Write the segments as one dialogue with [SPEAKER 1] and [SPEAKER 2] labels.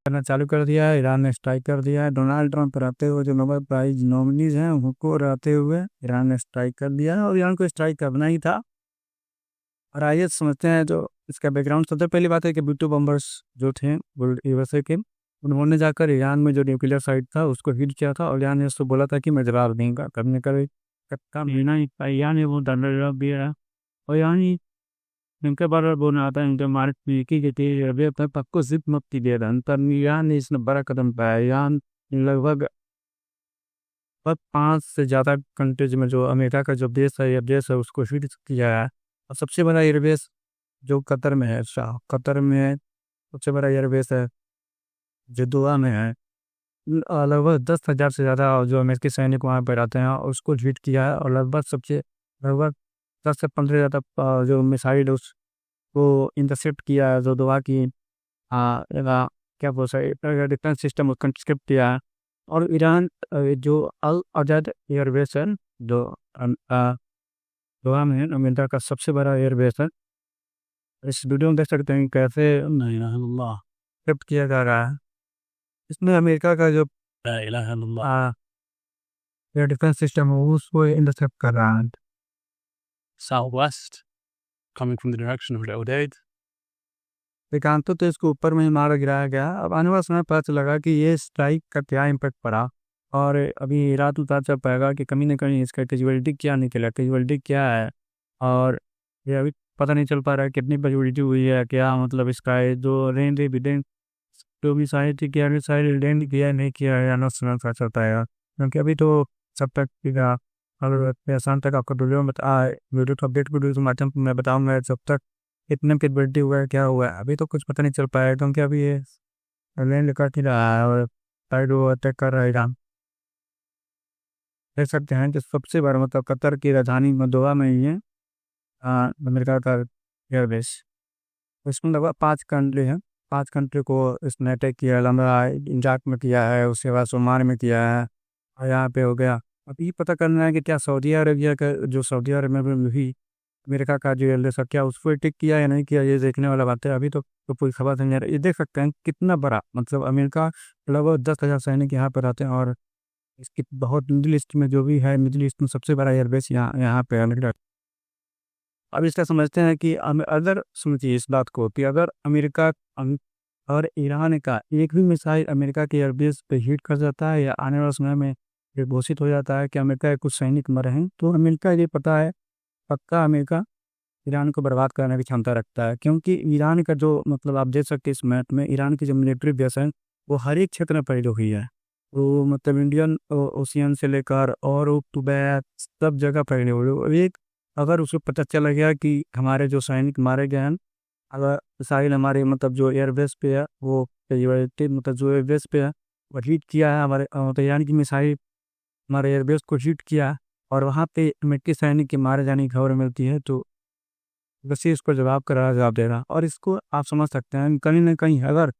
[SPEAKER 1] करना चालू कर दिया है। ईरान ने स्ट्राइक कर दिया है। डोनाल्ड ट्रंप रहते हुए जो नोबेल प्राइज नॉमिनीज हैं उनको रहते हुए ईरान ने स्ट्राइक कर दिया है और ईरान को स्ट्राइक करना ही था। और आइए समझते हैं जो इसका बैकग्राउंड। सबसे पहली बात है कि B2 बम्बर्स जो थे वो USA के, उन्होंने जाकर ईरान में जो न्यूक्लियर साइट था उसको हिट किया था और ईरान ने उसको बोला था कि मैं जवाब दूंगा। करने का काम लेना ही था। ईरान ने वो दंड जवाब दिया और ईरान ही इनके बारे में बोलना आता है इनके मार्क की तेज अभी अपने पक्को जिप मुक्ति दे रहा है। तब ईरान ने इसने बड़ा कदम पाया। ईरान लगभग 5 से ज़्यादा कंट्रीज में जो अमेरिका का जो देश है, ये देश है, उसको हिट किया है। और सबसे बड़ा एयरबेस जो कतर में है, कतर में है, सबसे बड़ा एयरबेस है जो दोहा में है। लगभग 10,000 से ज़्यादा जो अमेरिकी सैनिक वहाँ पर रहते हैं और उसको हिट किया है। और लगभग 10 से 15 ज़्यादा जो मिसाइल उसको इंटरसेप्ट किया है, जो दोहा की क्या बोल सकते डिफेंस सिस्टम उसको इंटरसेप्ट किया है। और ईरान जो अल अजद एयरबेस है जो दोहा में है, अमेरिका का सबसे बड़ा एयरबेस है। इस वीडियो में देख सकते हैं कि कैसे नहीं इंटरसेप्ट किया जा रहा है। इसमें अमेरिका का जो एयर डिफेंस सिस्टम है उसको इंटरसेप्ट कर रहा है।
[SPEAKER 2] southwest, coming from the direction of Odeid.
[SPEAKER 1] विकांतो तो इसको ऊपर में ही मारा गिराया गया। अब आने वाला समय पता चलेगा कि ये स्ट्राइक का क्या इम्पैक्ट पड़ा और अभी रात उतार चल पाएगा कि कहीं ना कहीं इसका कैजुअलिटी क्या निकला, कैजुअलिटी क्या है। और ये अभी पता नहीं चल पा रहा है कितनी कैजुअलिटी हुई है, क्या मतलब इसका ये जो रेंज एविडेंस जो भी सारी थी क्या सारी लैंड किया नहीं किया है या ना सुना सा चलता है। क्योंकि अभी तो सब तक अगर आसान तक आपको वीडियो को अपडेट वीडियो के माध्यम से मैं बताऊंगा जब तक कितने की बर्थडे हुआ है क्या हुआ है अभी तो कुछ पता नहीं चल पाया। क्योंकि अभी ये लैंड कर ही रहा है और साइड वो अटैक कर रहा है ईरान। देख सकते हैं कि सबसे बड़ा मतलब कतर की राजधानी दोहा में ही है अमेरिका का एयरबेस। इसमें लगभग 5 कंट्री हैं। 5 कंट्री को इसने अटैक किया है। लंबा इराक में किया है, उसके बाद ओमान में किया है और यहाँ पे हो गया। अब ये पता करना है कि क्या सऊदी अरबिया का जो सऊदी अरबिया में भी अमेरिका का जो एयरबेस है क्या उसको अटैक किया या नहीं किया, ये देखने वाला बात है। अभी तो कोई खबर नहीं आ रही। ये देख सकते हैं कितना बड़ा मतलब अमेरिका लगभग 10,000 सैनिक यहाँ पर रहते हैं और इसकी बहुत मिडिल ईस्ट में जो भी है, मिडिल ईस्ट में सबसे बड़ा एयरबेस यहाँ यहाँ पे अमेरिका। अब इसका समझते हैं कि अगर समझिए इस बात को कि अगर और ईरान का एक भी मिसाइल अमेरिका के एयरबेस पे हिट कर जाता है या आने वाले समय में ये घोषित हो जाता है कि अमेरिका के कुछ सैनिक मरे हैं, तो अमेरिका ये पता है पक्का अमेरिका ईरान को बर्बाद करने की क्षमता रखता है। क्योंकि ईरान का जो मतलब आप देख सकते हैं इस मैप में ईरान की जो मिलिट्री बेस है वो हर एक क्षेत्र में फैली हुई है। वो मतलब इंडियन ओशियन से लेकर और कुवैत सब जगह फैली हुई है। एक अगर उसको पता चला गया कि हमारे जो सैनिक मारे गए हैं, अगर मिसाइल हमारे मतलब जो एयरबेस पे है वो मतलब जो एयरबेस पे है वो हिट किया है हमारे तो ईरान की मिसाइल हमारे एयरबेस को हिट किया और वहाँ पे अमेरिकी सैनिक के मारे जाने की खबर मिलती है, तो बस ये इसको जवाब दे रहा। और इसको आप समझ सकते हैं कहीं ना कहीं अगर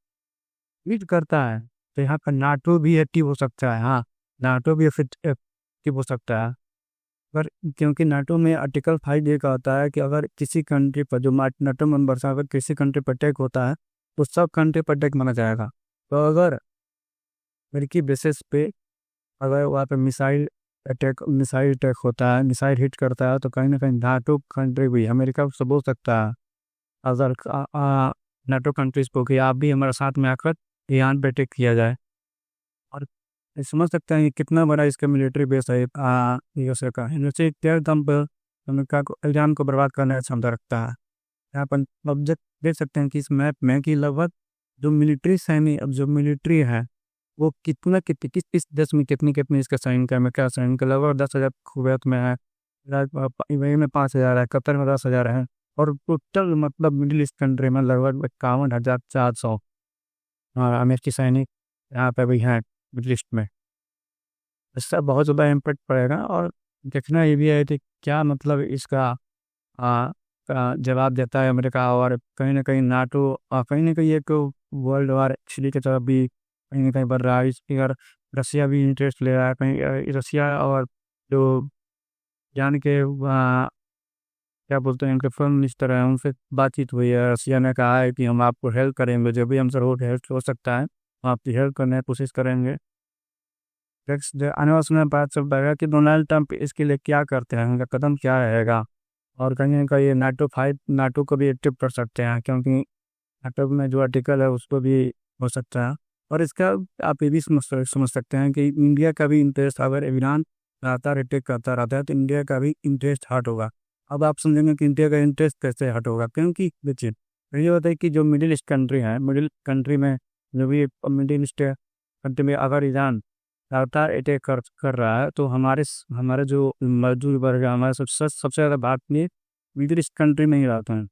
[SPEAKER 1] हिट करता है तो यहाँ पर नाटो भी एक्टिव हो सकता है। हाँ, नाटो भी एक्टिव हो सकता है। अगर क्योंकि नाटो में आर्टिकल 5 ये कहता है कि अगर किसी कंट्री पर जो नाटो मेंबर से अगर किसी कंट्री पर अटैक होता है तो सब कंट्री पर अटैक माना जाएगा। तो अगर अमेरिकी बेसिस पे अगर वहाँ पे मिसाइल अटैक होता है, मिसाइल हिट करता है, तो कहीं ना कहीं नाटो कंट्री भी अमेरिका से बोल सकता है अगर नाटो कंट्रीज को कि आप भी हमारे साथ में आकर ईरान पे अटैक किया जाए। और ये समझ सकते हैं कि कितना बड़ा इसका मिलिट्री बेस है USA का। यूएसए तेरे दम पर अमेरिका को ईरान को बर्बाद करने की क्षमता रखता है। यहाँ पर ऑब्जेक्ट देख सकते हैं कि इस मैप में कि लगभग जो मिलिट्री सैनिक अब जो मिलिट्री है वो किस देश में कितनी कितनी इसका सैनिक है। अमेरिका सैनिक लगभग 10,000 कुवैत में है, यूएई में 5,000 है, कतर में 10,000 है और टोटल मतलब मिडिल ईस्ट कंट्री में लगभग 51,400 अमेरिकी सैनिक यहाँ पे भी हैं मिडिल ईस्ट में। इससे बहुत ज़्यादा इम्पेक्ट पड़ेगा और देखना ये भी है कि क्या मतलब इसका आ, जवाब देता है अमेरिका। और कहीं ना कहीं नाटो कहीं ना कहीं एक वर्ल्ड वार एक्चुअली की तरफ भी कहीं ना कहीं बढ़ रहा है। इस फिर रसिया भी इंटरेस्ट ले रहा है। कहीं रसिया और जो जान के क्या बोलते हैं उनके फॉरेन मिनिस्टर हैं उनसे बातचीत हुई है। रसिया ने कहा है कि हम आपको हेल्प करेंगे, जो भी हमसे हेल्प हो सकता है आपकी हेल्प करने की कोशिश करेंगे। नेक्स्ट आने वाले समय में पता चल पाएगा कि डोनाल्ड ट्रंप इसके लिए क्या करते हैं, उनका कदम क्या रहेगा। और कहीं ना कहीं नाटो को भी एक्टिव कर सकते हैं, क्योंकि नाटो में जो आर्टिकल है उसको भी हो सकता है। और इसका आप ये भी समझ सकते हैं कि इंडिया का भी इंटरेस्ट, अगर ईरान लगातार अटैक करता रहता है तो इंडिया का भी इंटरेस्ट हर्ट होगा। अब आप समझेंगे कि इंडिया का इंटरेस्ट कैसे हर्ट होगा, क्योंकि देखिए ये होता है कि जो मिडिल ईस्ट कंट्री है, मिडिल कंट्री में जो भी मिडिल ईस्ट कंट्री में अगर ईरान लगातार अटैक कर रहा है तो हमारे जो मजदूर वर्ग है, हमारे सबसे ज़्यादा बात में मिडिल ईस्ट कंट्री में ही रहते हैं।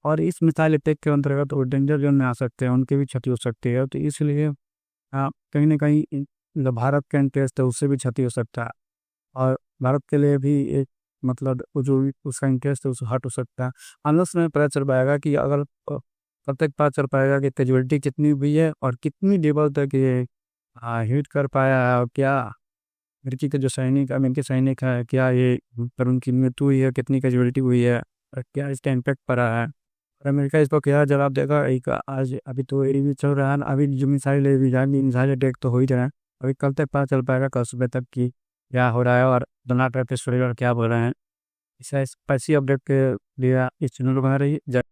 [SPEAKER 1] और इस मिसाइल अटैक के अंतर्गत वो डेंजर जोन में आ सकते हैं, उनकी भी क्षति हो सकती है। तो इसलिए कहीं ना कहीं जो भारत का इंटरेस्ट है उससे भी क्षति हो सकता है। और भारत के लिए भी एक मतलब वो जो भी उसका इंटरेस्ट है उसको हट हो सकता है। आने समय पता चल पाएगा कि अगर तब तक पता चल पाएगा कि कैजुअलिटी कितनी हुई है और कितनी लेवल तक ये हिट कर पाया है, और क्या अमेरिकी सैनिक है, क्या ये पर उनकी मृत्यु हुई है, कितनी कैजुअलिटी हुई है, और क्या इसका इम्पैक्ट पड़ा है। और अमेरिका इसको क्या जवाब देगा, एक आज अभी तो ये भी चल रहा है ना, अभी जो मिसाइल अटैक तो हो ही रहा है। अभी कल तक पता चल पाएगा, कल सुबह तक की क्या हो रहा है और डोनाल्ड ट्रंप इस पर क्या बोल रहे हैं। ऐसी अपडेट के लिए इस चैनल को बना रही है।